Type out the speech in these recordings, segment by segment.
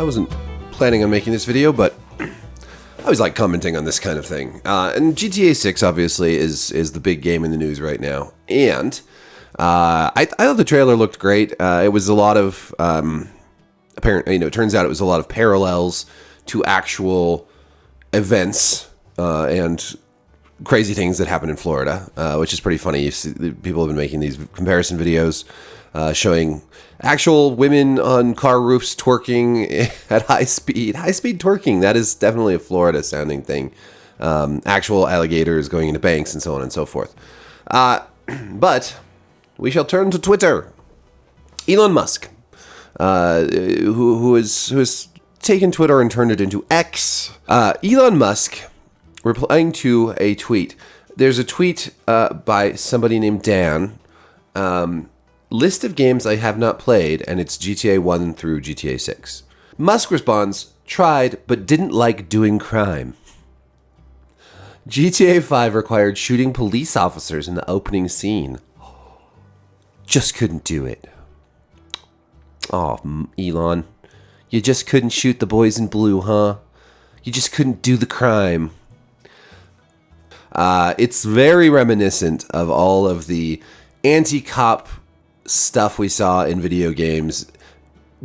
I wasn't planning on making this video, but I always like commenting on this kind of thing. And GTA 6 obviously is the big game in the news right now. And I thought the trailer looked great. It was a lot of apparently, it turns out it was a lot of parallels to actual events and crazy things that happen in Florida, which is pretty funny. You see, people have been making these comparison videos showing actual women on car roofs twerking at high speed twerking. That is definitely a Florida sounding thing. Actual alligators going into banks and so on and so forth. But we shall turn to Twitter. Elon Musk, who has taken Twitter and turned it into X. Elon Musk replying to a tweet. There's a tweet by somebody named Dan. List of games I have not played, and it's GTA 1 through GTA 6. Musk responds, tried, but didn't like doing crime. GTA 5 required shooting police officers in the opening scene. Just couldn't do it. Oh, Elon. You just couldn't shoot the boys in blue, huh? You just couldn't do the crime. It's very reminiscent of all of the anti-cop stuff we saw in video games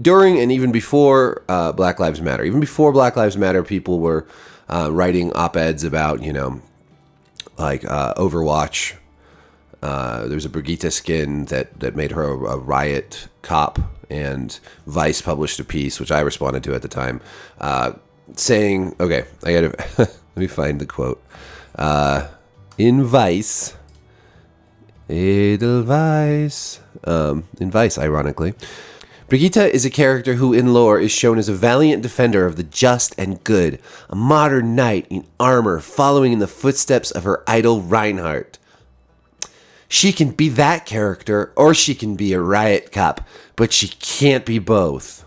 during and even before Black Lives Matter. Even before Black Lives Matter, people were writing op-eds about, like Overwatch. There's a Brigitte skin that made her a riot cop, and Vice published a piece, which I responded to at the time, saying, okay, I gotta, let me find the quote. In Vice, Edelweiss, in Vice, ironically, Brigitte is a character who in lore is shown as a valiant defender of the just and good, a modern knight in armor following in the footsteps of her idol Reinhardt. She can be that character, or she can be a riot cop, but she can't be both.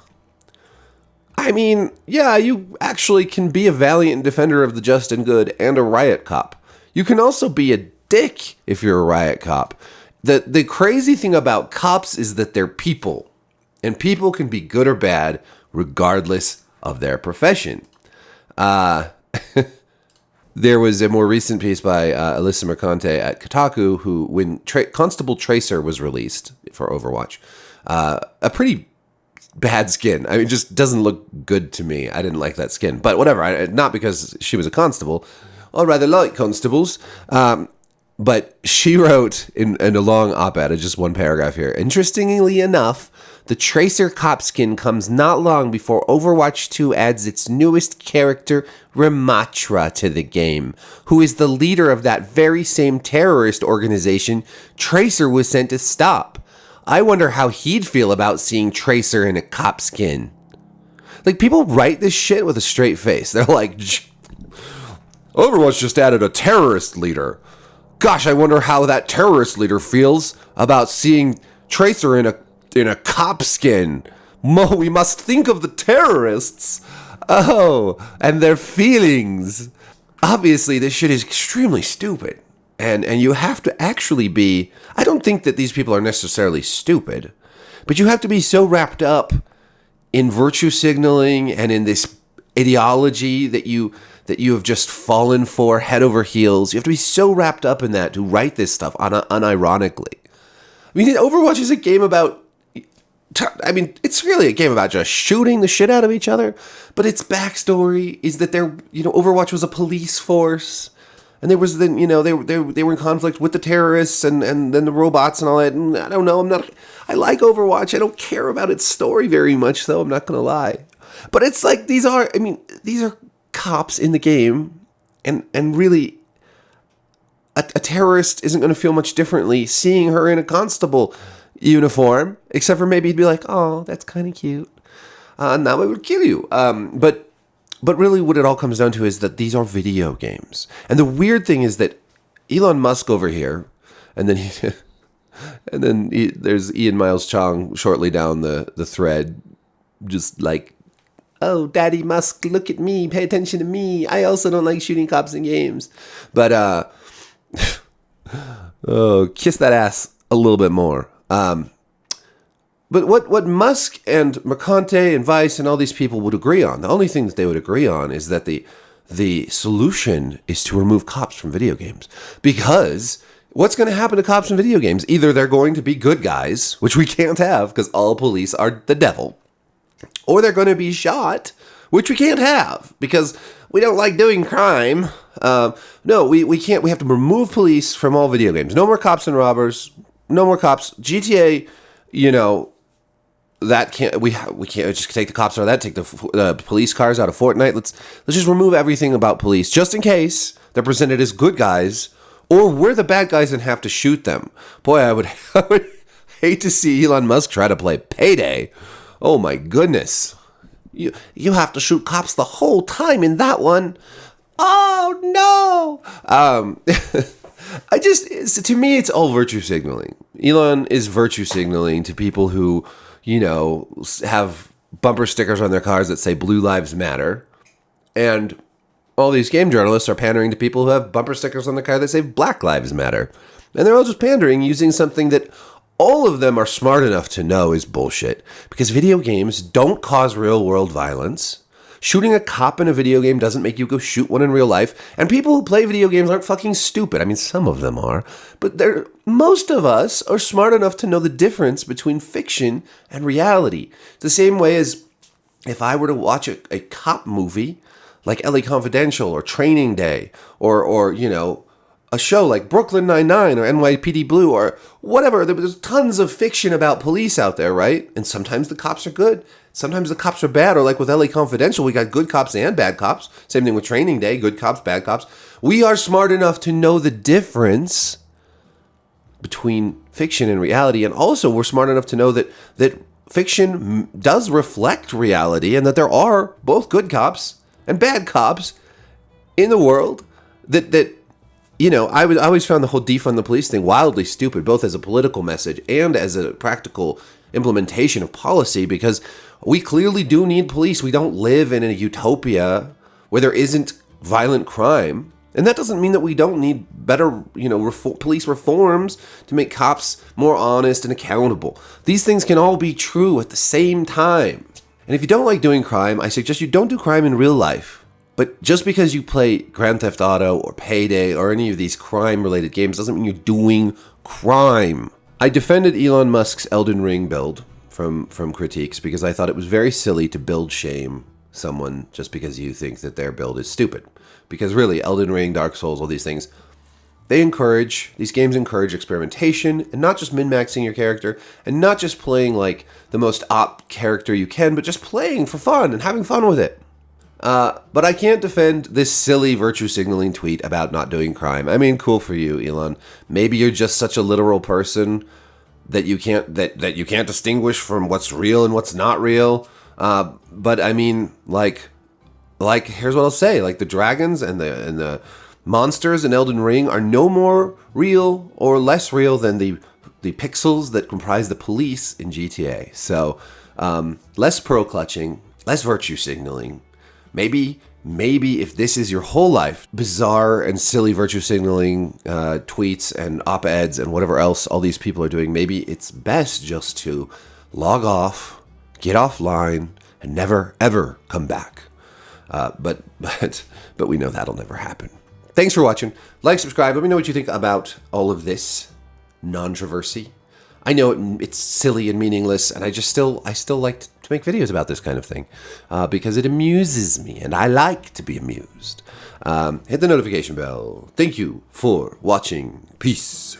I mean, yeah, you actually can be a valiant defender of the just and good and a riot cop. You can also be a dick if you're a riot cop. The crazy thing about cops is that they're people, and people can be good or bad regardless of their profession. There was a more recent piece by Alyssa Mercante at Kotaku, who, when Constable Tracer was released for Overwatch, a pretty bad skin. I mean, it just doesn't look good to me. I didn't like that skin. But whatever, not because she was a constable. I rather like constables. But she wrote in a long op-ed, just one paragraph here. Interestingly enough, the Tracer cop skin comes not long before Overwatch 2 adds its newest character, Ramatra, to the game, who is the leader of that very same terrorist organization Tracer was sent to stop. I wonder how he'd feel about seeing Tracer in a cop skin. Like, people write this shit with a straight face. They're like, Overwatch just added a terrorist leader. Gosh, I wonder how that terrorist leader feels about seeing Tracer in a cop skin. We must think of the terrorists. Oh, and their feelings. Obviously, this shit is extremely stupid. And you have to actually be... I don't think that these people are necessarily stupid, but you have to be so wrapped up in virtue signaling and in this ideology that you have just fallen for head over heels. You have to be so wrapped up in that to write this stuff unironically. I mean, Overwatch is a game about... I mean, it's really a game about just shooting the shit out of each other, but its backstory is that Overwatch was a police force, and there was then, they were in conflict with the terrorists and then the robots and all that. And I don't know, I like Overwatch. I don't care about its story very much, though, I'm not going to lie. But it's like, these are cops in the game, and really, a terrorist isn't going to feel much differently seeing her in a constable uniform, except for maybe he'd be like, oh, that's kind of cute. Now I would kill you. But really what it all comes down to is that these are video games. And the weird thing is that Elon Musk over here, and then there's Ian Miles Chong shortly down the thread, just like, oh, Daddy Musk, look at me, pay attention to me. I also don't like shooting cops in games. But, oh, kiss that ass a little bit more. But what Musk and Mercante and Vice and all these people would agree on, the only thing that they would agree on is that the solution is to remove cops from video games. Because what's going to happen to cops in video games? Either they're going to be good guys, which we can't have because all police are the devil, or they're going to be shot, which we can't have because we don't like doing crime. No, we can't. We have to remove police from all video games. No more cops and robbers. No more cops. GTA, that can't. We can't just take the cops out of that. Take the police cars out of Fortnite. Let's just remove everything about police, just in case they're presented as good guys, or we're the bad guys and have to shoot them. Boy, I would hate to see Elon Musk try to play Payday. Oh my goodness. You have to shoot cops the whole time in that one. Oh no. To me, it's all virtue signaling. Elon is virtue signaling to people who, have bumper stickers on their cars that say Blue Lives Matter. And all these game journalists are pandering to people who have bumper stickers on their car that say Black Lives Matter. And they're all just pandering using something that all of them are smart enough to know is bullshit. Because video games don't cause real world violence. Shooting a cop in a video game doesn't make you go shoot one in real life. And people who play video games aren't fucking stupid. I mean, some of them are. But most of us are smart enough to know the difference between fiction and reality. The same way as if I were to watch a cop movie like LA Confidential or Training Day or a show like Brooklyn Nine-Nine or NYPD Blue or whatever. There's tons of fiction about police out there, right? And sometimes the cops are good. Sometimes the cops are bad. Or like with LA Confidential, we got good cops and bad cops. Same thing with Training Day, good cops, bad cops. We are smart enough to know the difference between fiction and reality. And also we're smart enough to know that fiction does reflect reality and that there are both good cops and bad cops in the world that I always found the whole defund the police thing wildly stupid, both as a political message and as a practical implementation of policy, because we clearly do need police. We don't live in a utopia where there isn't violent crime. And that doesn't mean that we don't need better, police reforms to make cops more honest and accountable. These things can all be true at the same time. And if you don't like doing crime, I suggest you don't do crime in real life. But just because you play Grand Theft Auto or Payday or any of these crime-related games doesn't mean you're doing crime. I defended Elon Musk's Elden Ring build from critiques because I thought it was very silly to build shame someone just because you think that their build is stupid. Because really, Elden Ring, Dark Souls, all these things, these games encourage experimentation and not just min-maxing your character and not just playing like the most op character you can, but just playing for fun and having fun with it. But I can't defend this silly virtue signaling tweet about not doing crime. I mean, cool for you, Elon. Maybe you're just such a literal person that you can't distinguish from what's real and what's not real. But I mean, like here's what I'll say: like the dragons and the monsters in Elden Ring are no more real or less real than the pixels that comprise the police in GTA. So less pearl clutching, less virtue signaling. Maybe if this is your whole life, bizarre and silly virtue signaling tweets and op-eds and whatever else all these people are doing, maybe it's best just to log off, get offline, and never, ever come back. But we know that'll never happen. Thanks for watching. Like, subscribe. Let me know what you think about all of this controversy. I know it's silly and meaningless, and I still like to make videos about this kind of thing because it amuses me, and I like to be amused. Hit the notification bell. Thank you for watching. Peace.